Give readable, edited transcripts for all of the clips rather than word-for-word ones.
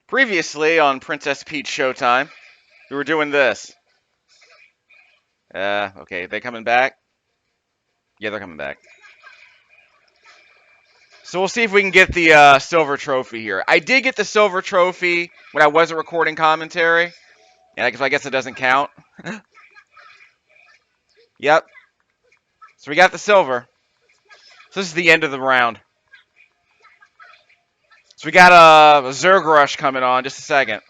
Previously on Princess Peach Showtime, we were doing this. Okay, they coming back? Yeah, they're coming back. So we'll see if we can get the silver trophy here. I did get the silver trophy when I wasn't recording commentary, and I guess it doesn't count. Yep. So we got the silver. So this is the end of the round. So we got a Zerg Rush coming on. Just a second.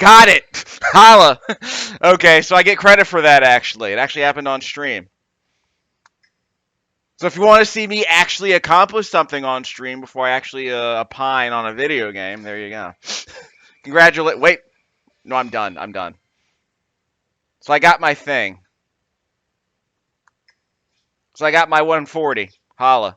Got it! Holla! Okay, so I get credit for that, actually. It actually happened on stream. So if you want to see me actually accomplish something on stream before I actually opine on a video game, there you go. Congratulate. Wait. No, I'm done. I'm done. So I got my thing. So I got my 140. Holla.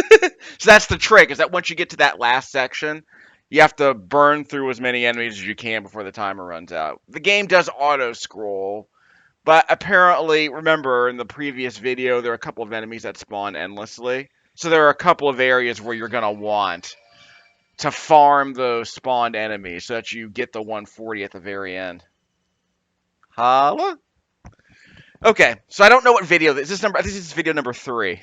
So that's the trick, is that once you get to that last section, you have to burn through as many enemies as you can before the timer runs out. The game does auto-scroll, but apparently, remember, in the previous video, there are a couple of enemies that spawn endlessly. So there are a couple of areas where you're going to want to farm those spawned enemies so that you get the 140 at the very end. Holla? Okay, so I don't know what video this is. I think this is video number 3.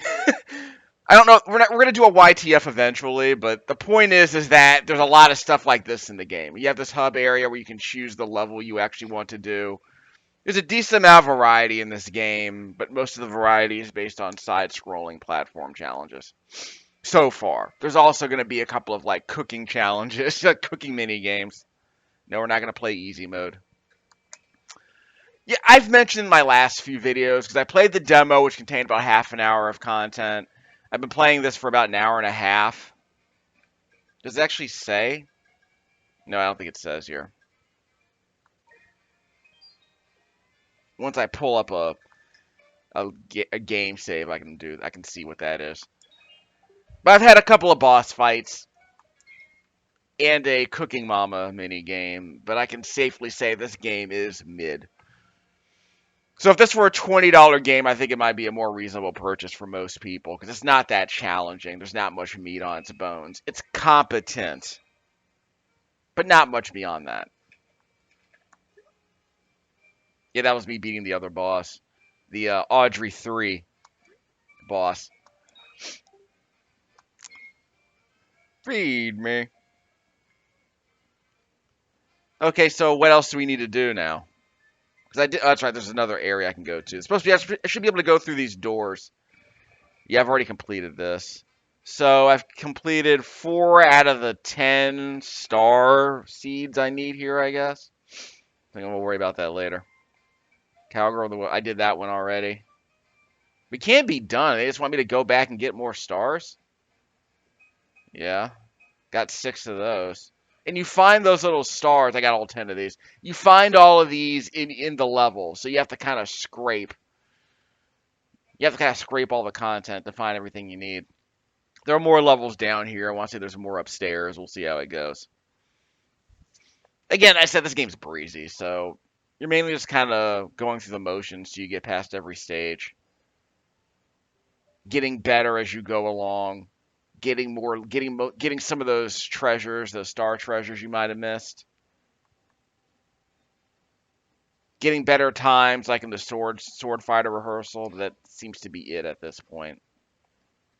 I don't know. We're gonna do a YTF eventually, but the point is that there's a lot of stuff like this in the game. You have this hub area where you can choose the level you actually want to do. There's a decent amount of variety in this game, but most of the variety is based on side-scrolling platform challenges. So far, there's also going to be a couple of like cooking challenges, cooking mini games. No, we're not going to play easy mode. Yeah, I've mentioned in my last few videos because I played the demo, which contained about half an hour of content. I've been playing this for about an hour and a half. Does it actually say? No, I don't think it says here. Once I pull up a game save, I can see what that is. But I've had a couple of boss fights and a Cooking Mama mini game, but I can safely say this game is mid. So if this were a $20 game, I think it might be a more reasonable purchase for most people because it's not that challenging. There's not much meat on its bones. It's competent, but not much beyond that. Yeah, that was me beating the other boss, the Audrey 3 boss. Feed me. Okay, so what else do we need to do now? Because that's right. There's another area I can go to. It's supposed to be. I should be able to go through these doors. Yeah, I've already completed this. So I've completed 4 out of the 10 star seeds I need here, I guess. I think I'm gonna worry about that later. Cowgirl, I did that one already. We can't be done. They just want me to go back and get more stars. Yeah, got 6 of those. And you find those little stars. I got all 10 of these. You find all of these in the level, so you have to kind of scrape. You have to kind of scrape all the content to find everything you need. There are more levels down here. I want to say there's more upstairs. We'll see how it goes. Again, I said this game's breezy, so you're mainly just kind of going through the motions till you get past every stage. Getting better as you go along. Getting some of those treasures, those star treasures you might have missed. Getting better times, like in the sword fighter rehearsal. That seems to be it at this point.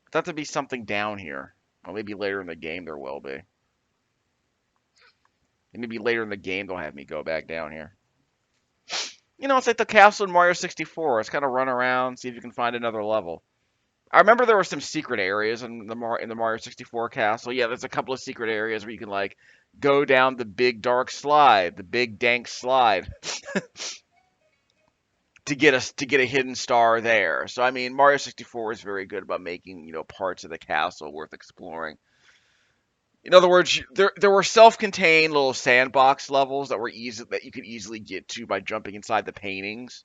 I thought there'd be something down here. Well, maybe later in the game there will be. And maybe later in the game they'll have me go back down here. You know, it's like the castle in Mario 64. It's kind of run around, see if you can find another level. I remember there were some secret areas in the Mario 64 castle. Yeah, there's a couple of secret areas where you can like go down the big dark slide, the big dank slide, to get a hidden star there. So I mean, Mario 64 is very good about making parts of the castle worth exploring. In other words, there were self-contained little sandbox levels that you could easily get to by jumping inside the paintings.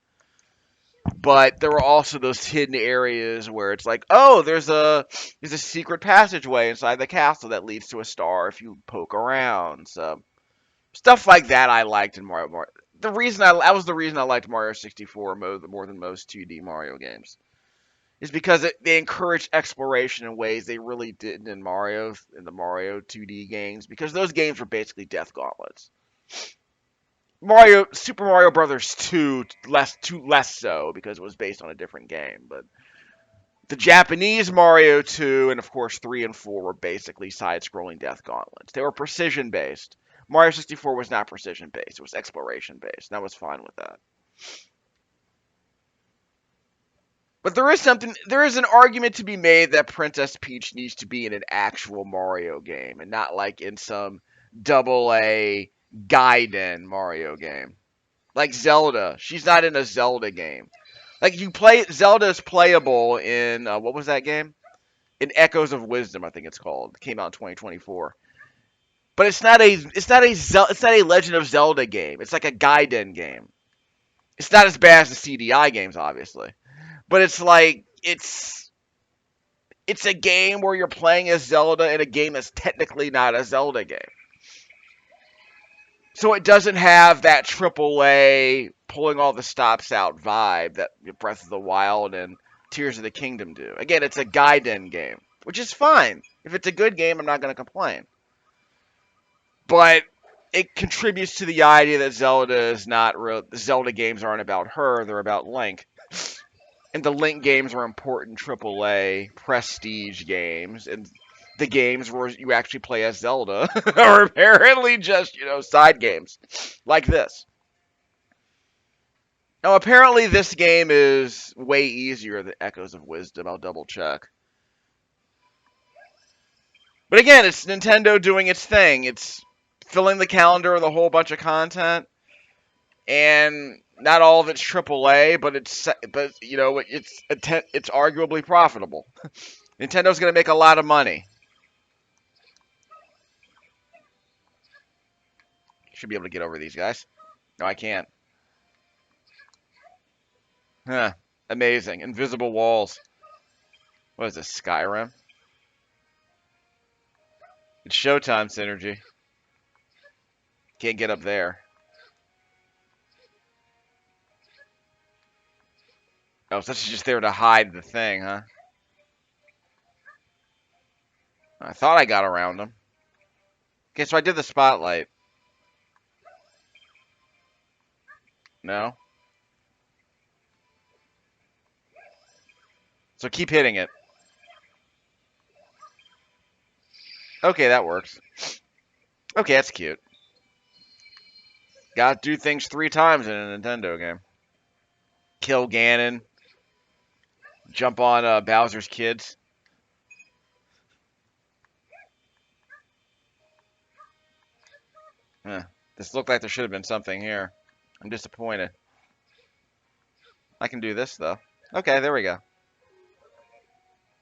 But there were also those hidden areas where it's like, oh, there's a secret passageway inside the castle that leads to a star if you poke around. So stuff like that I liked in Mario. That was the reason I liked Mario 64 more than most 2D Mario games. is because they encourage exploration in ways they really didn't in the Mario 2D games, because those games were basically death gauntlets. Super Mario Brothers 2 less so because it was based on a different game, but the Japanese Mario 2 and of course 3 and 4 were basically side-scrolling death gauntlets. They were precision based. Mario 64 was not precision based, it was exploration based. And I was fine with that. But there is an argument to be made that Princess Peach needs to be in an actual Mario game and not like in some double A Gaiden Mario game. Like Zelda, she's not in a Zelda game. Like Zelda is playable in what was that game? In Echoes of Wisdom, I think it's called. It came out in 2024. But it's not a Legend of Zelda game. It's like a Gaiden game. It's not as bad as the CDI games, obviously. But it's a game where you're playing as Zelda in a game that's technically not a Zelda game. So it doesn't have that AAA pulling all the stops out vibe that Breath of the Wild and Tears of the Kingdom do. Again, it's a Gaiden game, which is fine. If it's a good game, I'm not going to complain. But it contributes to the idea that Zelda games aren't about her, they're about Link. And the Link games are important AAA prestige games, and the games where you actually play as Zelda are apparently just, side games like this. Now, apparently this game is way easier than Echoes of Wisdom. I'll double check. But again, it's Nintendo doing its thing. It's filling the calendar with a whole bunch of content, and not all of it's AAA, but it's arguably profitable. Nintendo's going to make a lot of money. Should be able to get over these guys. No, I can't. Huh. Amazing. Invisible walls. What is this, Skyrim? It's Showtime synergy. Can't get up there. Oh, so she's just there to hide the thing, huh? I thought I got around them. Okay, so I did the spotlight. No? So keep hitting it. Okay, that works. Okay, that's cute. Gotta do things 3 times in a Nintendo game. Kill Ganon. Jump on Bowser's kids. This looked like there should have been something here. I'm disappointed. I can do this, though. Okay, there we go.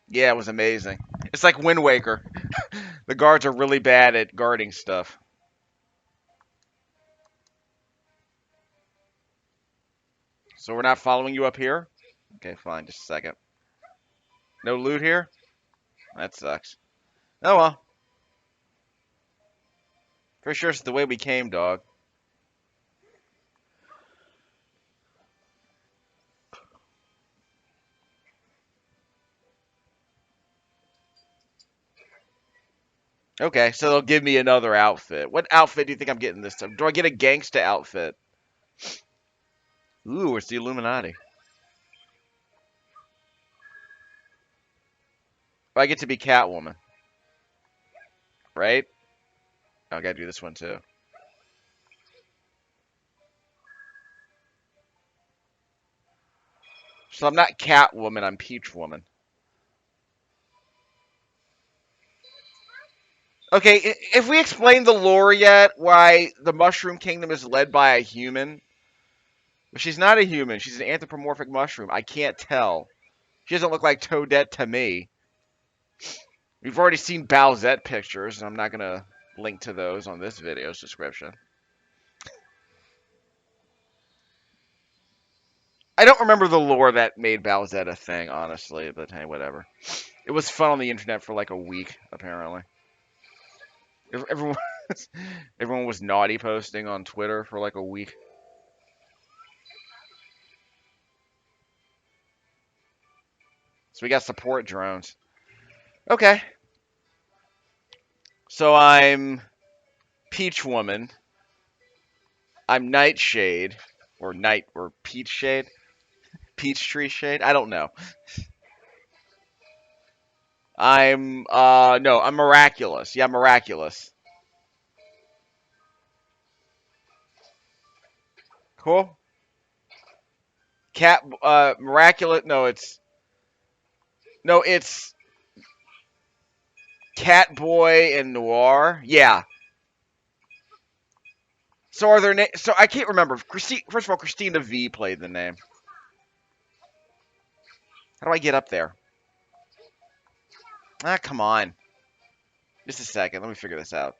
Yeah, it was amazing. It's like Wind Waker. The guards are really bad at guarding stuff. So we're not following you up here? Okay, fine. Just a second. No loot here? That sucks. Oh well. For sure it's the way we came, dog. Okay, so they'll give me another outfit. What outfit do you think I'm getting this time? Do I get a gangsta outfit? Ooh, it's the Illuminati. I get to be Catwoman. Right? Oh, I gotta do this one too. So I'm not Catwoman, I'm Peach Woman. Okay, if we explain the lore yet, why the Mushroom Kingdom is led by a human, but she's not a human. She's an anthropomorphic mushroom. I can't tell. She doesn't look like Toadette to me. We've already seen Bowsette pictures, and I'm not going to link to those on this video's description. I don't remember the lore that made Bowsette a thing, honestly, but hey, whatever. It was fun on the internet for like a week, apparently. Everyone, everyone was naughty posting on Twitter for like a week. So we got support drones. Okay. So I'm Peach Woman. I'm Nightshade. Or Peach Shade. Peach Tree Shade. I don't know. I'm Miraculous. Yeah, Miraculous. Cool. Miraculous. No, it's Catboy and Noir. Yeah. So are there so I can't remember. First of all, Christina V played the name. How do I get up there? Ah, come on. Just a second. Let me figure this out.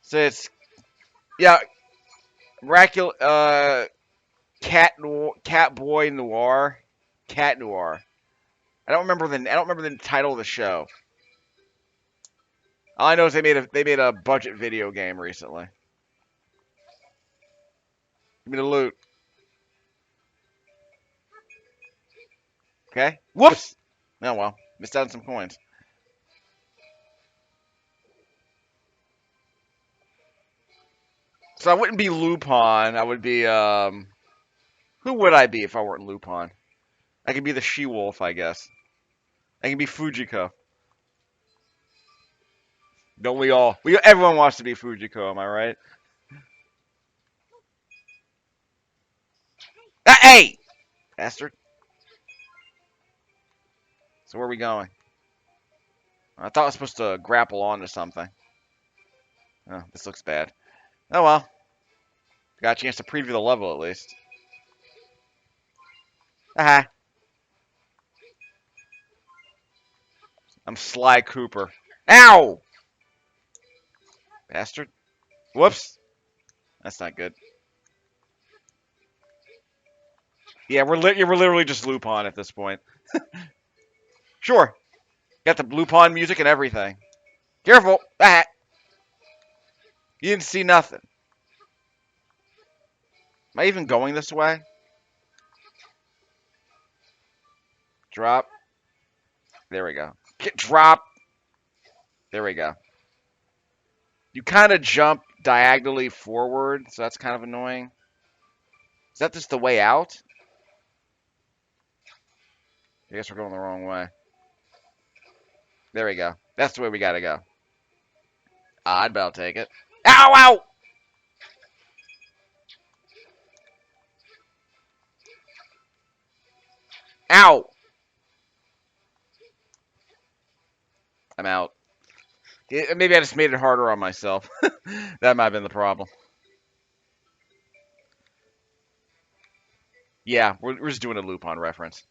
So it's yeah, Miraculous Catboy Noir. Cat Noir. I don't remember the title of the show. All I know is they made a budget video game recently. Give me the loot. Okay. Whoops. Oh well. Missed out on some coins. So I wouldn't be Lupin. I would be who would I be if I weren't Lupin? I could be the she-wolf, I guess. I can be Fujiko. Don't we all? Everyone wants to be Fujiko, am I right? Ah, hey! Bastard. So where are we going? I thought I was supposed to grapple onto something. Oh, this looks bad. Oh well. Got a chance to preview the level at least. Aha. I'm Sly Cooper. Ow! Bastard. Whoops. That's not good. Yeah, we're literally just Lupin at this point. Sure. Got the Lupin music and everything. Careful. Ah. You didn't see nothing. Am I even going this way? Drop. There we go. Drop. There we go. You kind of jump diagonally forward, so that's kind of annoying. Is that just the way out? I guess we're going the wrong way. There we go. That's the way we gotta go. I'd about take it. Ow, ow! Ow! I'm out. Maybe I just made it harder on myself. That might have been the problem. Yeah, we're just doing a Lupin reference.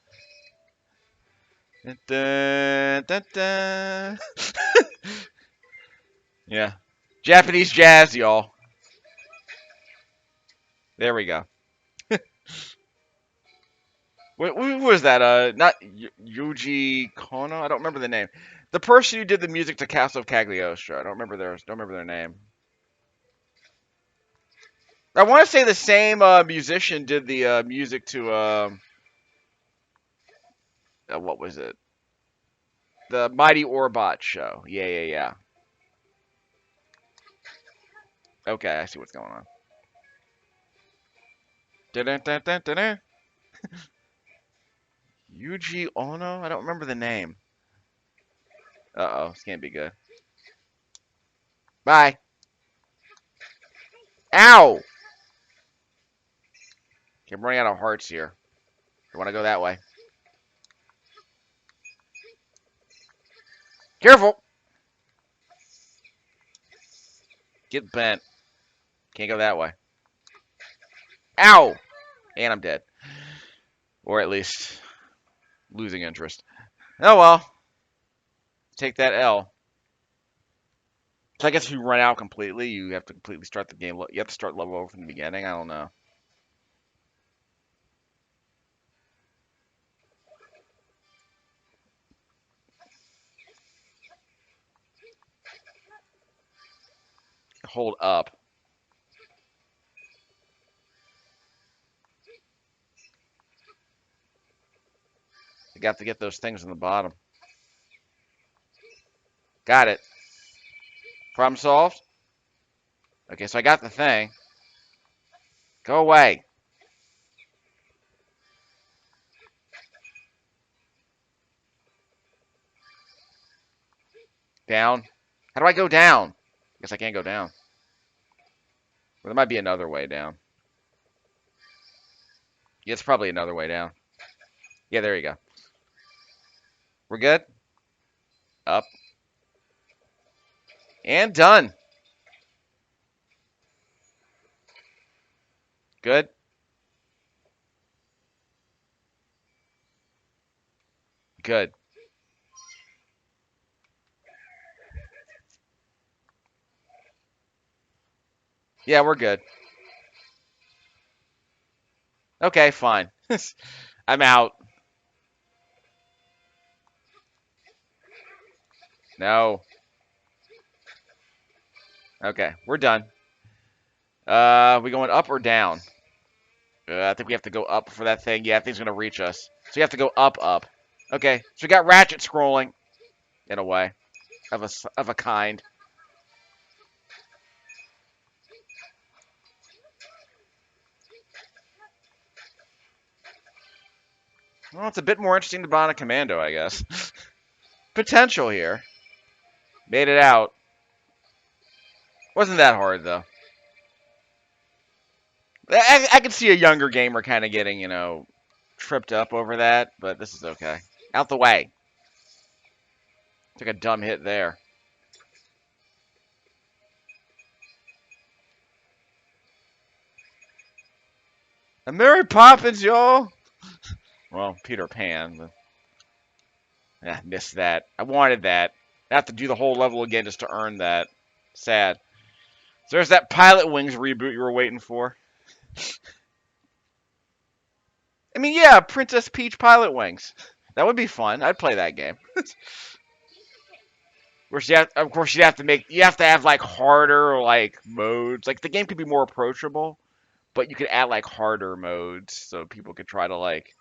Dun, dun, dun. Yeah. Japanese jazz, y'all. There we go. Who was that? Not Yuji Kono. I don't remember the name. The person who did the music to Castle of Cagliostro. I don't remember their name. I want to say the same musician did the music to what was it? The Mighty Orbot show. Yeah, yeah, yeah. Okay, I see what's going on. Dun, dun, dun, dun, dun. Yuji Ono? I don't remember the name. Uh-oh, this can't be good. Bye. Ow! Okay, I'm running out of hearts here. I want to go that way. Careful! Get bent. Can't go that way. Ow! And I'm dead. Or at least losing interest. Oh well. Take that L. So I guess if you run out completely, you have to completely start the game. You have to start level over from the beginning. I don't know. Hold up. You got to get those things on the bottom. Got it. Problem solved? Okay, so I got the thing. Go away. Down. How do I go down? I guess I can't go down. Well, there might be another way down. Yeah, it's probably another way down. Yeah, there you go. We're good? Up. And done. Good. Good. Yeah, we're good. Okay, fine. I'm out. No. Okay, we're done. We going up or down? I think we have to go up for that thing. Yeah, that thing's gonna reach us. So you have to go up, up. Okay, so we got ratchet scrolling in a way of a kind. Well, it's a bit more interesting than Bionic Commando, I guess. Potential here. Made it out. Wasn't that hard though. I could see a younger gamer kind of getting, tripped up over that, but this is okay. Out the way. Took a dumb hit there. And Mary Poppins, y'all. Well, Peter Pan, but missed that. I wanted that. I have to do the whole level again just to earn that. Sad. So there's that Pilot Wings reboot you were waiting for. I mean, yeah, Princess Peach Pilot Wings. That would be fun. I'd play that game. Of course, you have to have like harder like modes. Like the game could be more approachable, but you could add like harder modes so people could try to like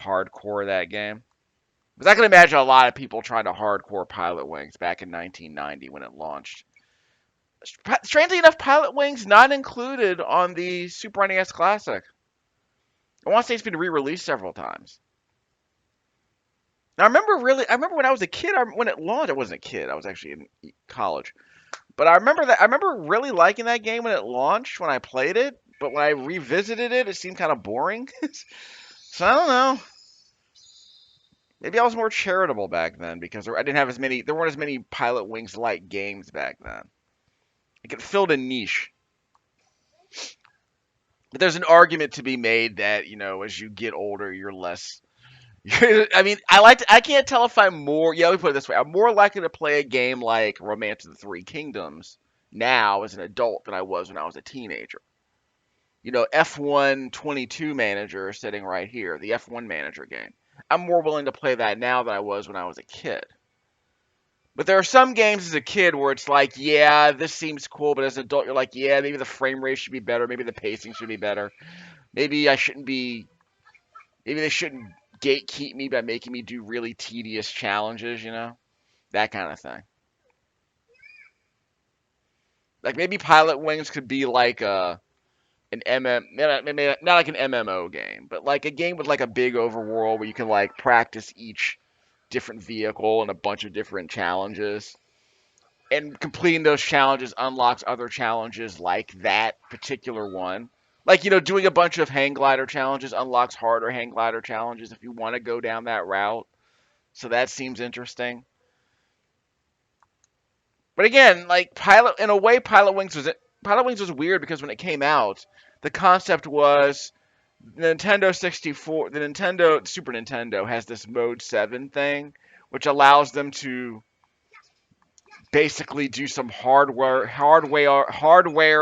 hardcore that game. Because I can imagine a lot of people trying to hardcore Pilot Wings back in 1990 when it launched. Strangely enough, Pilot Wings not included on the Super NES Classic. I want to say it's been re-released several times. Now, I remember when I was a kid, when it launched, I wasn't a kid, I was actually in college. But I remember really liking that game when it launched, when I played it. But when I revisited it, it seemed kind of boring. So I don't know. Maybe I was more charitable back then because I didn't have as many. There weren't as many Pilot Wings like games back then. It filled a niche. But there's an argument to be made that as you get older, you're less. I mean, I can't tell if I'm more. Yeah, let me put it this way: I'm more likely to play a game like Romance of the Three Kingdoms now as an adult than I was when I was a teenager. F1 22 Manager sitting right here, the F1 Manager game. I'm more willing to play that now than I was when I was a kid. But there are some games as a kid where it's like, yeah, this seems cool, but as an adult, you're like, yeah, maybe the frame rate should be better, maybe the pacing should be better. Maybe they shouldn't gatekeep me by making me do really tedious challenges. That kind of thing. Like maybe Pilot Wings could be like an maybe not like an MMO game, but like a game with like a big overworld where you can like practice each different vehicle and a bunch of different challenges. And completing those challenges unlocks other challenges like that particular one. Like, doing a bunch of hang glider challenges unlocks harder hang glider challenges if you want to go down that route. So that seems interesting. But again, like Pilot Wings was weird because when it came out, the concept was the Super Nintendo has this Mode 7 thing, which allows them to basically do some hardware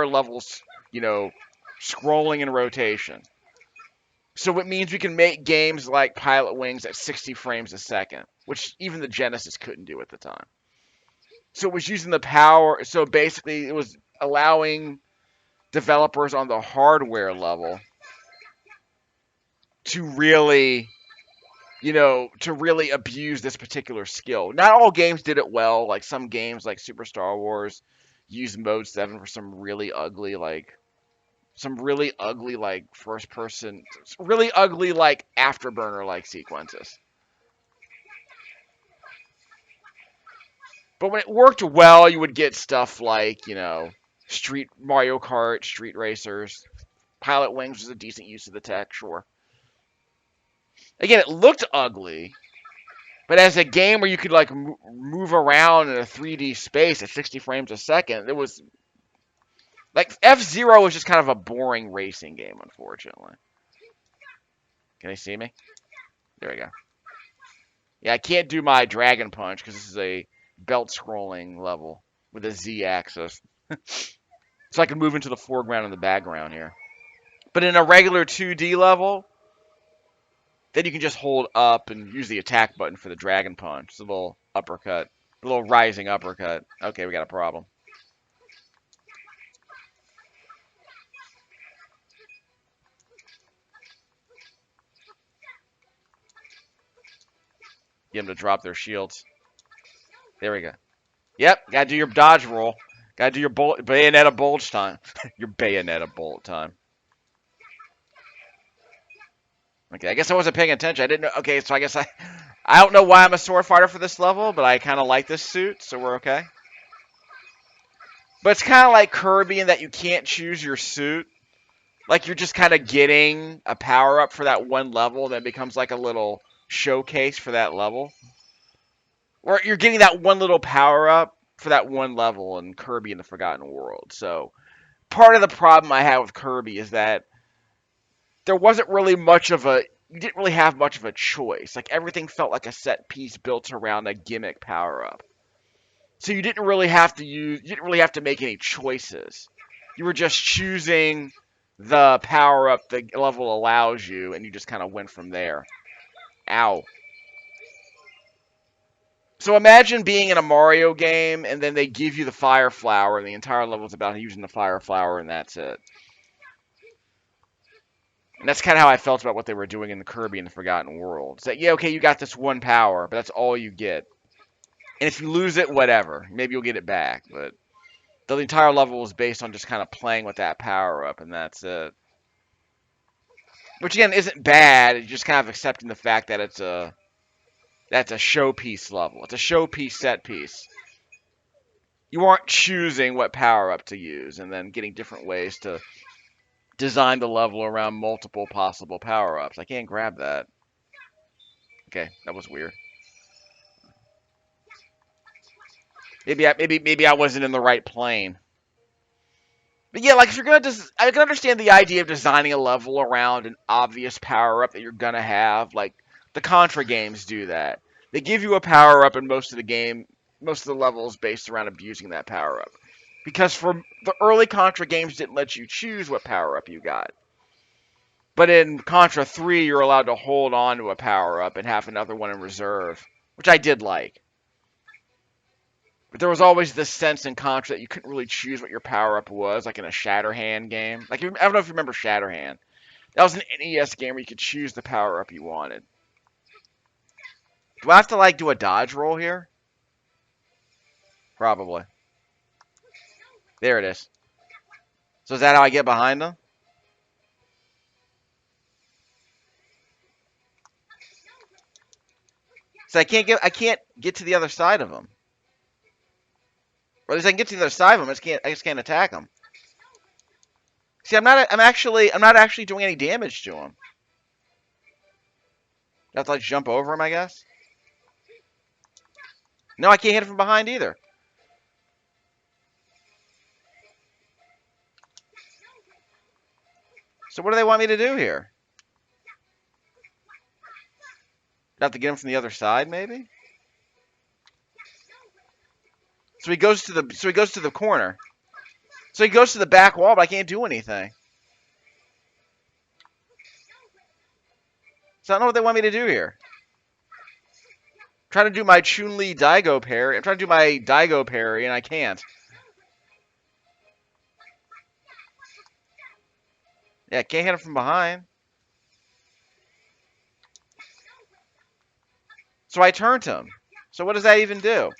levels, scrolling and rotation. So it means we can make games like Pilot Wings at 60 frames a second, which even the Genesis couldn't do at the time. So it was using the power. So basically, it was allowing developers on the hardware level to really to really abuse this particular skill. Not all games did it well. Like some games, like Super Star Wars, use Mode 7 for some really ugly like first person, really ugly like afterburner like sequences. But when it worked well, you would get stuff like, Street Mario Kart, Street Racers. Pilot Wings was a decent use of the tech, sure. Again, it looked ugly, but as a game where you could like move around in a 3D space at 60 frames a second, it was like F-Zero was just kind of a boring racing game, unfortunately. Can they see me? There we go. Yeah, I can't do my Dragon Punch because this is a belt scrolling level with a Z axis. So I can move into the foreground and the background here. But in a regular 2D level, then you can just hold up and use the attack button for the Dragon Punch. It's a little uppercut. A little rising uppercut. Okay, we got a problem. Get them to drop their shields. There we go. Yep, gotta do your dodge roll. Gotta do your Bayonetta bulge time. Your Bayonetta bolt time. Okay, I guess I wasn't paying attention. I didn't know. Okay, so I guess I don't know why I'm a sword fighter for this level, but I kind of like this suit, so we're okay. But it's kind of like Kirby in that you can't choose your suit. Like you're just kind of getting a power up for that one level, that becomes like a little showcase for that level. Or you're getting that one little power up for that one level in Kirby in the Forgotten World. So part of the problem I have with Kirby is that there wasn't really much of a you didn't really have much of a choice. Like everything felt like a set piece built around a gimmick power up. So you didn't really have to make any choices. You were just choosing the power up the level allows you, and you just kind of went from there. Ow. So imagine being in a Mario game, and then they give you the fire flower, and the entire level is about using the fire flower, and that's it. And that's kind of how I felt about what they were doing in the Kirby in the Forgotten World. It's like, yeah, okay, you got this one power, but that's all you get. And if you lose it, whatever. Maybe you'll get it back, but the entire level is based on just kind of playing with that power up, and that's it. Which again isn't bad. It's just kind of accepting the fact that that's a showpiece level. It's a showpiece set piece. You aren't choosing what power up to use, and then getting different ways to design the level around multiple possible power ups. I can't grab that. Okay, that was weird. Maybe I wasn't in the right plane. But yeah, like if you're gonna, I can understand the idea of designing a level around an obvious power up that you're gonna have. Like the Contra games do that. They give you a power up in most of the game, most of the levels based around abusing that power up. Because for the early Contra games didn't let you choose what power up you got. But in Contra 3, you're allowed to hold on to a power up and have another one in reserve, which I did like. But there was always this sense in Contra that you couldn't really choose what your power-up was, like in a Shatterhand game. Like, I don't know if you remember Shatterhand. That was an NES game where you could choose the power-up you wanted. Do I have to, like, do a dodge roll here? Probably. There it is. So is that how I get behind them? So I can't get to the other side of them. Or at least I can get to the other side of them. I just can't attack them. See, I'm not actually doing any damage to them. I have to like jump over him, I guess. No, I can't hit him from behind either. So what do they want me to do here? I have to get him from the other side, maybe. So he goes to the corner. So he goes to the back wall, but I can't do anything. So I don't know what they want me to do here. I'm trying to do my Chun-Li Daigo parry. I'm trying to do my Daigo parry, and I can't. Yeah, can't hit him from behind. So I turned him. So what does that even do?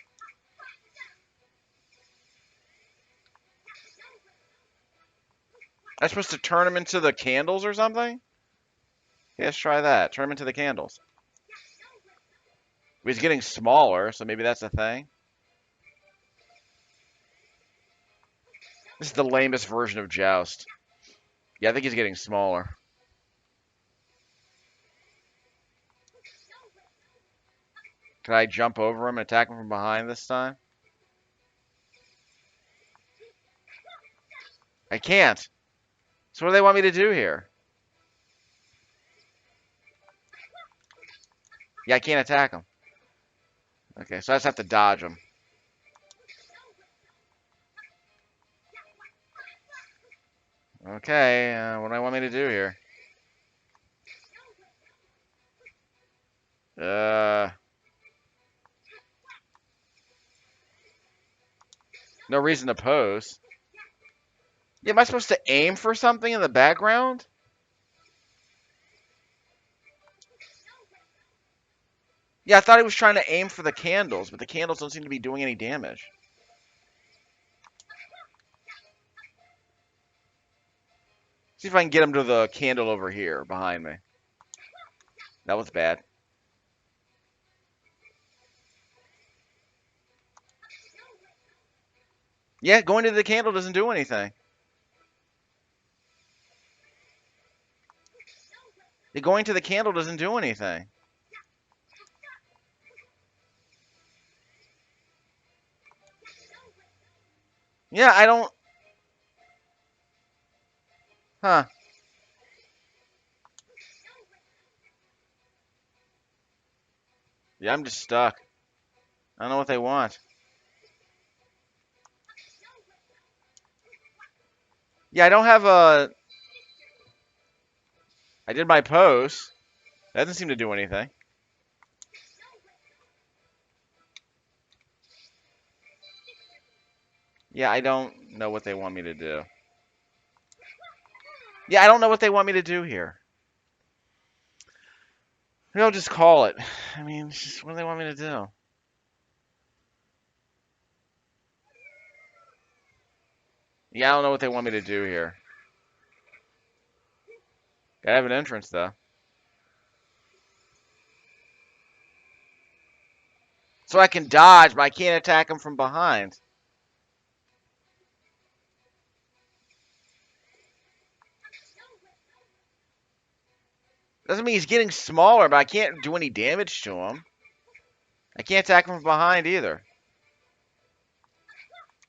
I'm supposed to turn him into the candles or something? Yeah, let's try that. Turn him into the candles. He's getting smaller, so maybe that's a thing. This is the lamest version of Joust. Yeah, I think he's getting smaller. Can I jump over him and attack him from behind this time? I can't. So what do they want me to do here? Yeah, I can't attack him. Okay, so I just have to dodge him. Okay, what do I want me to do here? No reason to pose. Yeah, am I supposed to aim for something in the background? Yeah, I thought he was trying to aim for the candles, but the candles don't seem to be doing any damage. See if I can get him to the candle over here behind me. That was bad. Yeah, going to the candle doesn't do anything. Yeah, going to the candle doesn't do anything. Yeah, I don't... Huh. Yeah, I'm just stuck. I don't know what they want. Yeah, I don't have a... I did my pose. That doesn't seem to do anything. Yeah, I don't know what they want me to do. Yeah, I don't know what they want me to do here. Maybe I'll just call it. I mean, just, what do they want me to do? Yeah, I don't know what they want me to do here. Gotta have an entrance, though. So I can dodge, but I can't attack him from behind. Doesn't mean he's getting smaller, but I can't do any damage to him. I can't attack him from behind either.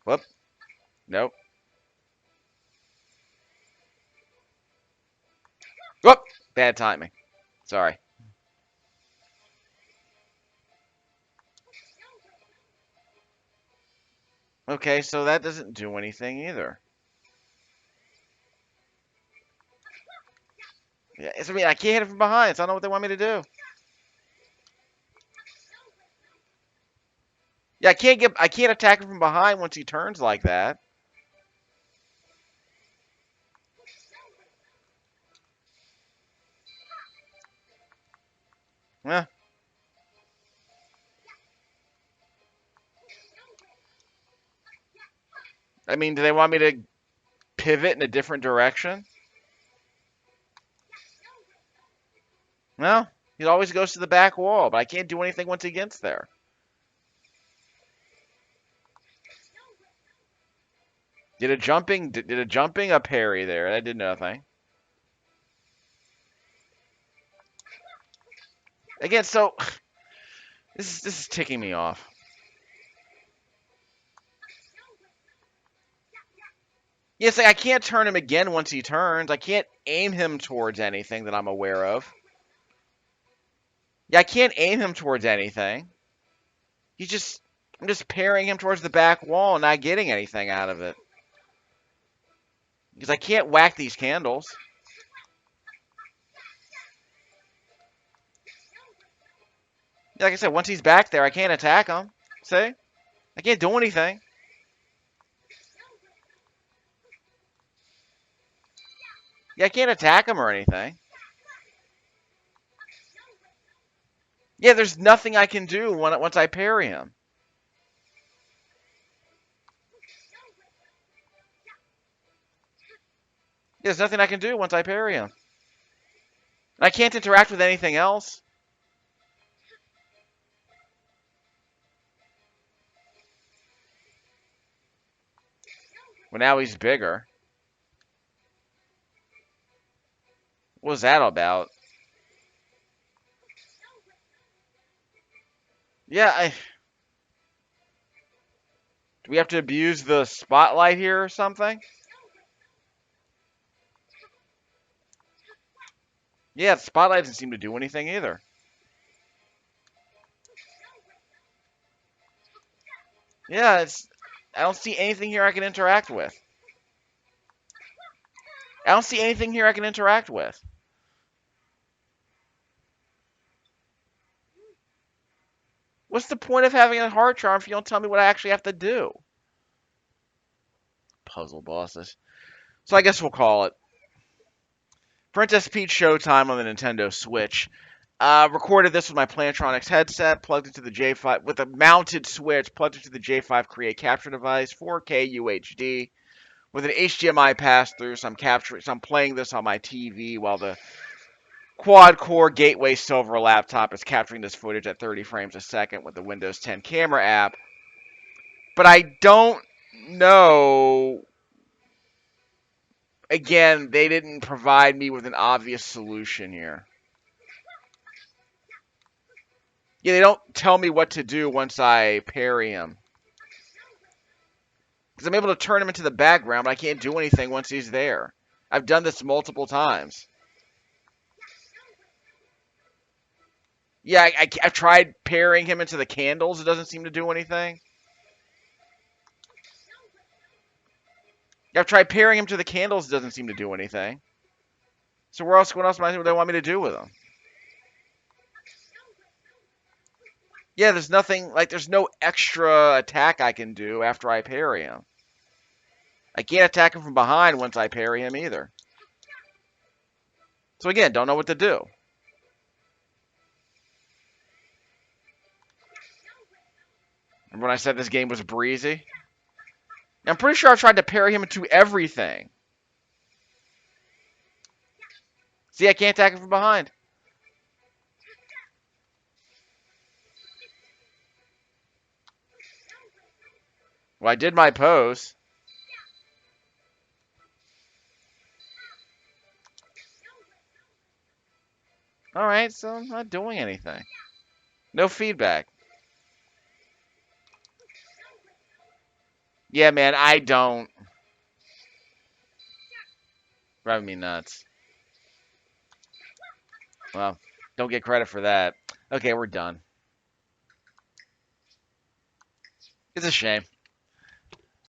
Whoop. Nope. Whoop. Bad timing. Sorry. Okay, so that doesn't do anything either. Yeah, I mean, I can't hit him from behind, so I don't know what they want me to do. Yeah, I can't attack him from behind once he turns like that. Yeah. I mean, do they want me to pivot in a different direction? No. He always goes to the back wall, but I can't do anything once he gets there. Did a jumping a parry there? That did nothing. Again, so this is ticking me off. Yes, I can't turn him again once he turns. I can't aim him towards anything that I'm aware of. Yeah, I can't aim him towards anything. I'm just parrying him towards the back wall and not getting anything out of it. Because I can't whack these candles. Like I said, once he's back there, I can't attack him. See? I can't do anything. Yeah, I can't attack him or anything. Yeah, there's nothing I can do once I parry him. There's nothing I can do once I parry him. I can't interact with anything else. Well, now he's bigger. What was that about? Yeah, do we have to abuse the spotlight here or something? Yeah, the spotlight doesn't seem to do anything either. Yeah, I don't see anything here I can interact with. I don't see anything here I can interact with. What's the point of having a heart charm if you don't tell me what I actually have to do? Puzzle bosses. So I guess we'll call it Princess Peach Showtime on the Nintendo Switch. Recorded this with my Plantronics headset, plugged into the J5 with a mounted switch, plugged into the J5 Create capture device, 4K UHD with an HDMI pass through. So I'm playing this on my TV while the quad core Gateway Silver laptop is capturing this footage at 30 frames a second with the Windows 10 camera app. But I don't know. Again, they didn't provide me with an obvious solution here. Yeah, they don't tell me what to do once I parry him. Because I'm able to turn him into the background, but I can't do anything once he's there. I've done this multiple times. Yeah, I've tried parrying him into the candles. It doesn't seem to do anything. I've tried parrying him to the candles. It doesn't seem to do anything. So what else do they want me to do with him? Yeah, there's nothing, like, there's no extra attack I can do after I parry him. I can't attack him from behind once I parry him either. So again, don't know what to do. Remember when I said this game was breezy? I'm pretty sure I tried to parry him into everything. See, I can't attack him from behind. Well, I did my pose. Alright, so I'm not doing anything. No feedback. Yeah, man, I don't. Driving me nuts. Well, don't get credit for that. Okay, we're done. It's a shame.